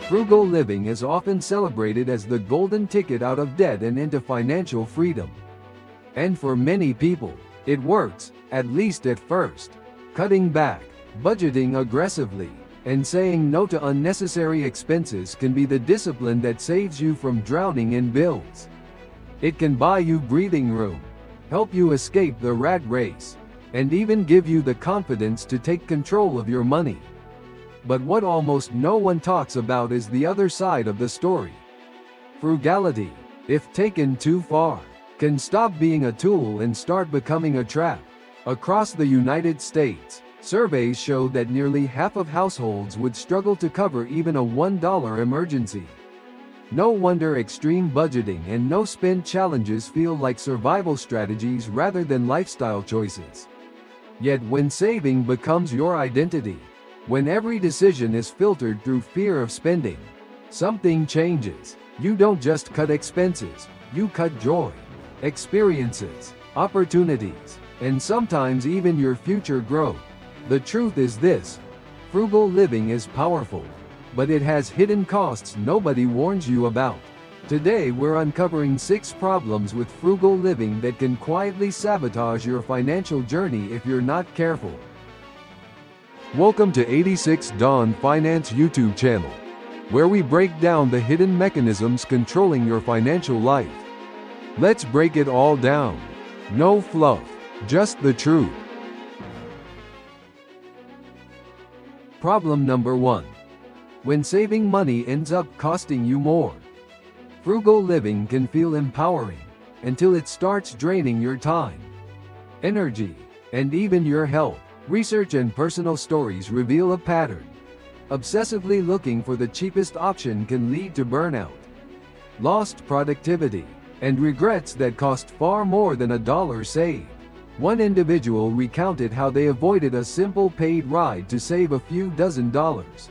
Frugal living is often celebrated as the golden ticket out of debt and into financial freedom. And for many people, it works, at least at first. Cutting back, budgeting aggressively, and saying no to unnecessary expenses can be the discipline that saves you from drowning in bills. It can buy you breathing room, help you escape the rat race, and even give you the confidence to take control of your money. But what almost no one talks about is the other side of the story. Frugality, if taken too far, can stop being a tool and start becoming a trap. Across the United States, surveys show that nearly half of households would struggle to cover even a $1 emergency. No wonder extreme budgeting and no-spend challenges feel like survival strategies rather than lifestyle choices. Yet when saving becomes your identity, when every decision is filtered through fear of spending, something changes. You don't just cut expenses, you cut joy, experiences, opportunities, and sometimes even your future growth. The truth is this: frugal living is powerful, but it has hidden costs nobody warns you about. Today we're uncovering 6 problems with frugal living that can quietly sabotage your financial journey if you're not careful. Welcome to 86 Dawn Finance YouTube channel, where we break down the hidden mechanisms controlling your financial life. Let's break it all down. No fluff, just the truth. Problem number 1. When saving money ends up costing you more. Frugal living can feel empowering until it starts draining your time, energy, and even your health. Research and personal stories reveal a pattern. Obsessively looking for the cheapest option can lead to burnout, lost productivity, and regrets that cost far more than $1 saved. One individual recounted how they avoided a simple paid ride to save a few dozen dollars,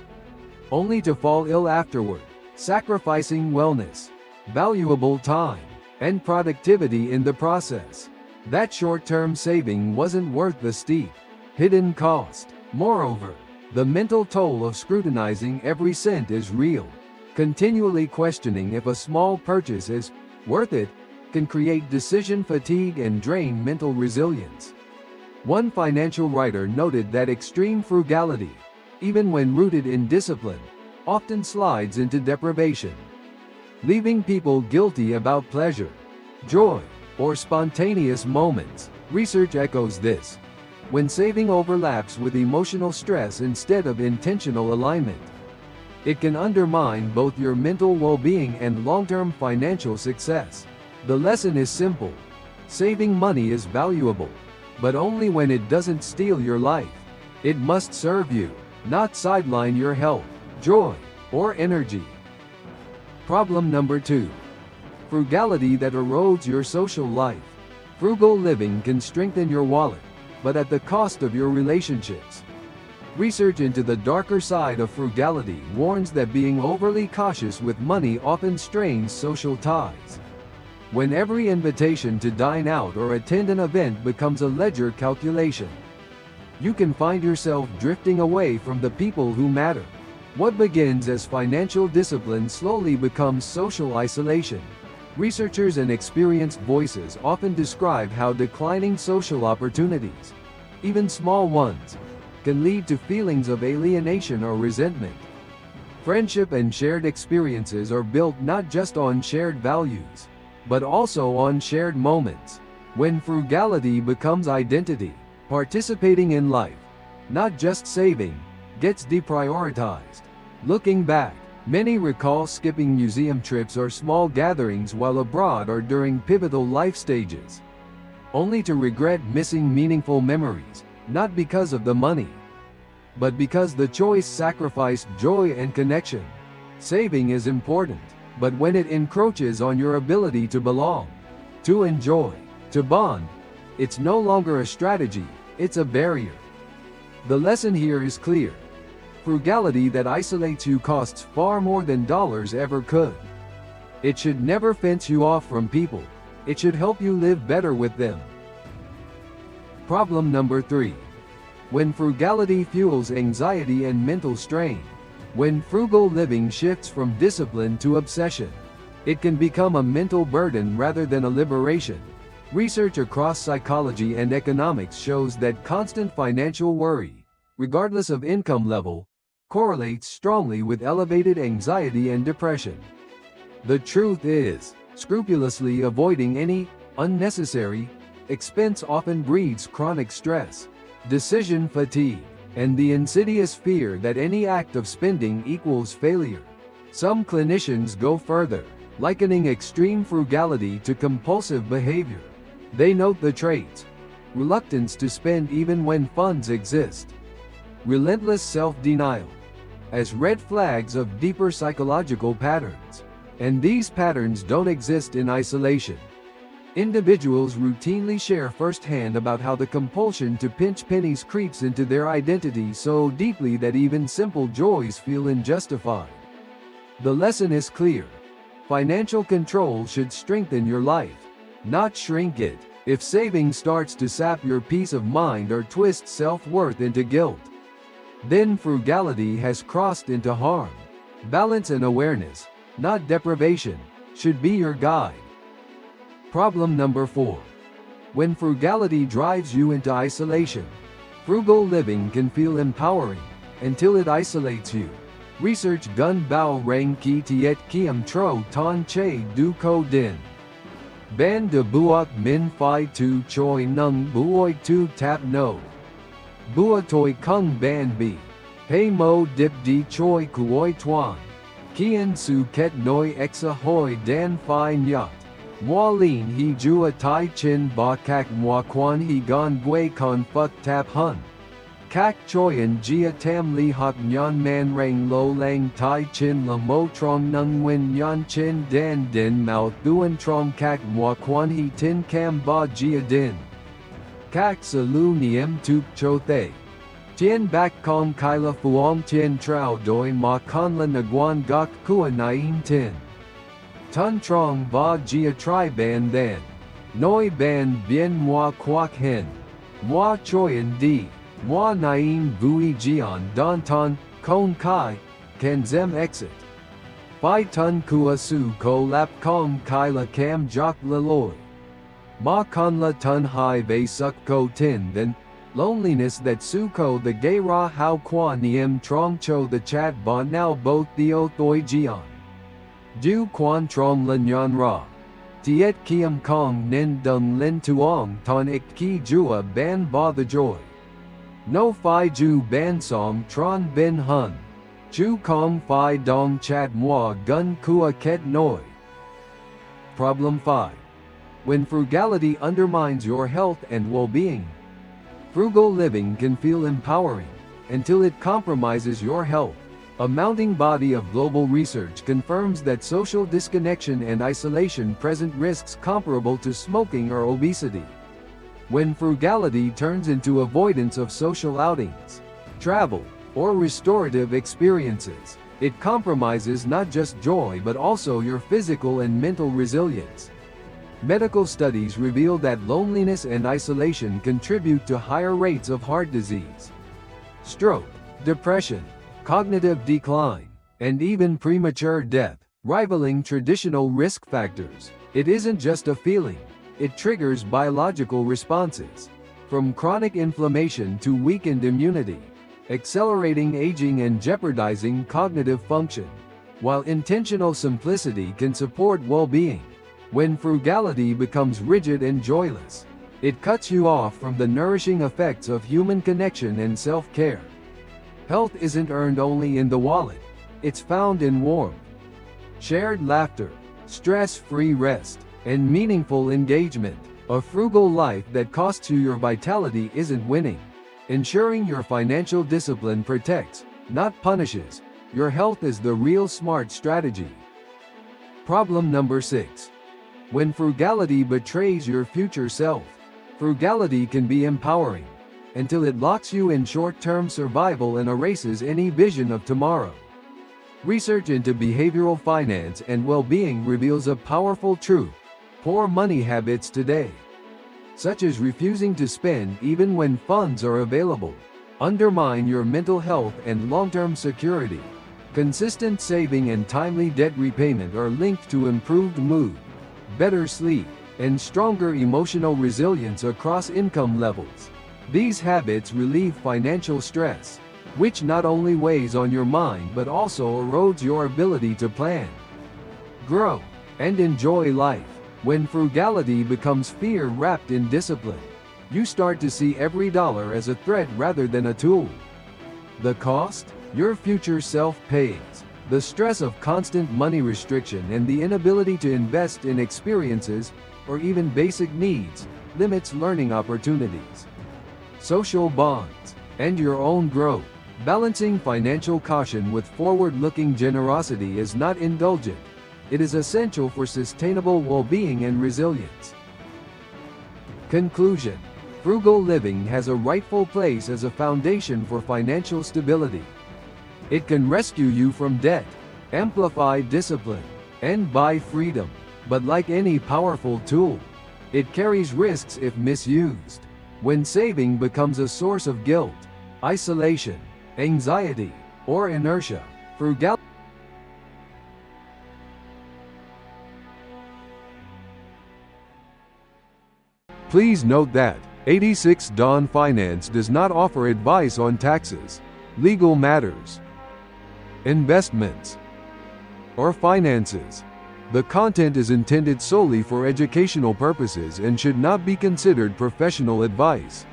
only to fall ill afterward, sacrificing wellness, valuable time, and productivity in the process. That short-term saving wasn't worth the steep, hidden cost. Moreover, the mental toll of scrutinizing every cent is real. Continually questioning if a small purchase is worth it can create decision fatigue and drain mental resilience. One financial writer noted that extreme frugality, even when rooted in discipline, often slides into deprivation, leaving people guilty about pleasure, joy, or spontaneous moments. Research echoes this. When saving overlaps with emotional stress instead of intentional alignment, it can undermine both your mental well-being and long-term financial success. The lesson is simple. Saving money is valuable, but only when it doesn't steal your life. It must serve you, not sideline your health, joy, or energy. Problem number 2. Frugality that erodes your social life. Frugal living can strengthen your wallet, but at the cost of your relationships. Research into the darker side of frugality warns that being overly cautious with money often strains social ties. When every invitation to dine out or attend an event becomes a ledger calculation, you can find yourself drifting away from the people who matter. What begins as financial discipline slowly becomes social isolation. Researchers and experienced voices often describe how declining social opportunities, even small ones, can lead to feelings of alienation or resentment. Friendship and shared experiences are built not just on shared values, but also on shared moments. When frugality becomes identity, participating in life, not just saving, gets deprioritized. Looking back, many recall skipping museum trips or small gatherings while abroad or during pivotal life stages, only to regret missing meaningful memories, not because of the money, but because the choice sacrificed joy and connection. Saving is important, but when it encroaches on your ability to belong, to enjoy, to bond, it's no longer a strategy, it's a barrier. The lesson here is clear. Frugality that isolates you costs far more than dollars ever could. It should never fence you off from people. It should help you live better with them. Problem number 3. When frugality fuels anxiety and mental strain. When frugal living shifts from discipline to obsession, it can become a mental burden rather than a liberation. Research across psychology and economics shows that constant financial worry, regardless of income level, correlates strongly with elevated anxiety and depression. The truth is, scrupulously avoiding any unnecessary expense often breeds chronic stress, decision fatigue, and the insidious fear that any act of spending equals failure. Some clinicians go further, likening extreme frugality to compulsive behavior. They note the traits: reluctance to spend even when funds exist, relentless self-denial, as red flags of deeper psychological patterns. And these patterns don't exist in isolation. Individuals routinely share firsthand about how the compulsion to pinch pennies creeps into their identity so deeply that even simple joys feel unjustified. The lesson is clear. Financial control should strengthen your life, not shrink it. If saving starts to sap your peace of mind or twist self-worth into guilt, then frugality has crossed into harm. Balance and awareness, not deprivation, should be your guide. Problem number 4. When frugality drives you into isolation, frugal living can feel empowering until it isolates you. Research gun bao rang ki tiet kiem tro ton che du ko din. Ban de buok min phi tu choi nung buoi tu tap no. Bua toi kung ban bi. Pei mo dip di choi kuoi tuan. Kien su ket noi exa hoi dan phi nyat. Moi lin he jua tai chin ba kak moi quan he gon gui con fuck tap hun. Kak choi and jia tam li hok nyan man rang lo lang tai chin la mo trong nung win nyan chin dan din mao thuan trong kak moi quan he tin cam ba jia din. Kak sa lu niem tup cho thay. Tien bak kong kaila fuong tien trao doi ma con la naguan gok kua nain tin. Tun trong ba jia tri ban then. Noi ban bien moi quoc hen. Moi choyen di. Moi nain vui jian don ton, kong kai, kan zem exit. Phi tun kua su ko lap kong kai la cam jok la loi. Ma con la tun hai bei suk ko tin then, loneliness that su ko the gay ra hao qua niem trong cho the chat ba now both theo thoi jian. Du quan trong la nyan ra. Tiet kiem kong nin dung lin tuong ton ik ki jua ban ba the joy. No phi ju ban song tron bin hun. Chu kong phi dong chat moi gun kua ket noi. Problem 5. When frugality undermines your health and well-being. Frugal living can feel empowering until it compromises your health. A mounting body of global research confirms that social disconnection and isolation present risks comparable to smoking or obesity. When frugality turns into avoidance of social outings, travel, or restorative experiences, it compromises not just joy but also your physical and mental resilience. Medical studies reveal that loneliness and isolation contribute to higher rates of heart disease, stroke, depression, cognitive decline, and even premature death, rivaling traditional risk factors. It isn't just a feeling. It triggers biological responses, from chronic inflammation to weakened immunity, accelerating aging and jeopardizing cognitive function. While intentional simplicity can support well-being, when frugality becomes rigid and joyless, it cuts you off from the nourishing effects of human connection and self-care. Health isn't earned only in the wallet, it's found in warmth, shared laughter, stress-free rest, and meaningful engagement. A frugal life that costs you your vitality isn't winning. Ensuring your financial discipline protects, not punishes, your health is the real smart strategy. Problem number 6. When frugality betrays your future self. Frugality can be empowering until it locks you in short-term survival and erases any vision of tomorrow. Research into behavioral finance and well-being reveals a powerful truth. Poor money habits today, such as refusing to spend even when funds are available, undermine your mental health and long-term security. Consistent saving and timely debt repayment are linked to improved mood, better sleep, and stronger emotional resilience across income levels. These habits relieve financial stress, which not only weighs on your mind but also erodes your ability to plan, grow, and enjoy life. When frugality becomes fear wrapped in discipline, you start to see every dollar as a threat rather than a tool. The cost? Your future self pays. The stress of constant money restriction and the inability to invest in experiences, or even basic needs, limits learning opportunities, social bonds, and your own growth. Balancing financial caution with forward-looking generosity is not indulgent. It is essential for sustainable well-being and resilience. Conclusion: frugal living has a rightful place as a foundation for financial stability. It can rescue you from debt, amplify discipline, and buy freedom. But like any powerful tool, it carries risks if misused. When saving becomes a source of guilt, isolation, anxiety, or inertia, frugality. Please note that 86 Dawn Finance does not offer advice on taxes, legal matters, investments, or finances. The content is intended solely for educational purposes and should not be considered professional advice.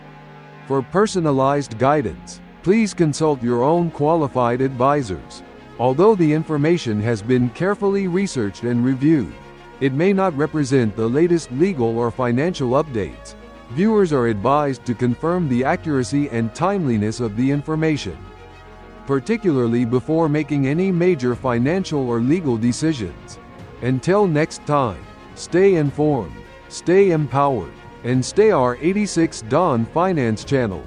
For personalized guidance, please consult your own qualified advisors. Although the information has been carefully researched and reviewed, it may not represent the latest legal or financial updates. Viewers are advised to confirm the accuracy and timeliness of the information, particularly before making any major financial or legal decisions. Until next time, stay informed, stay empowered, and stay our 86 Dawn Finance channel.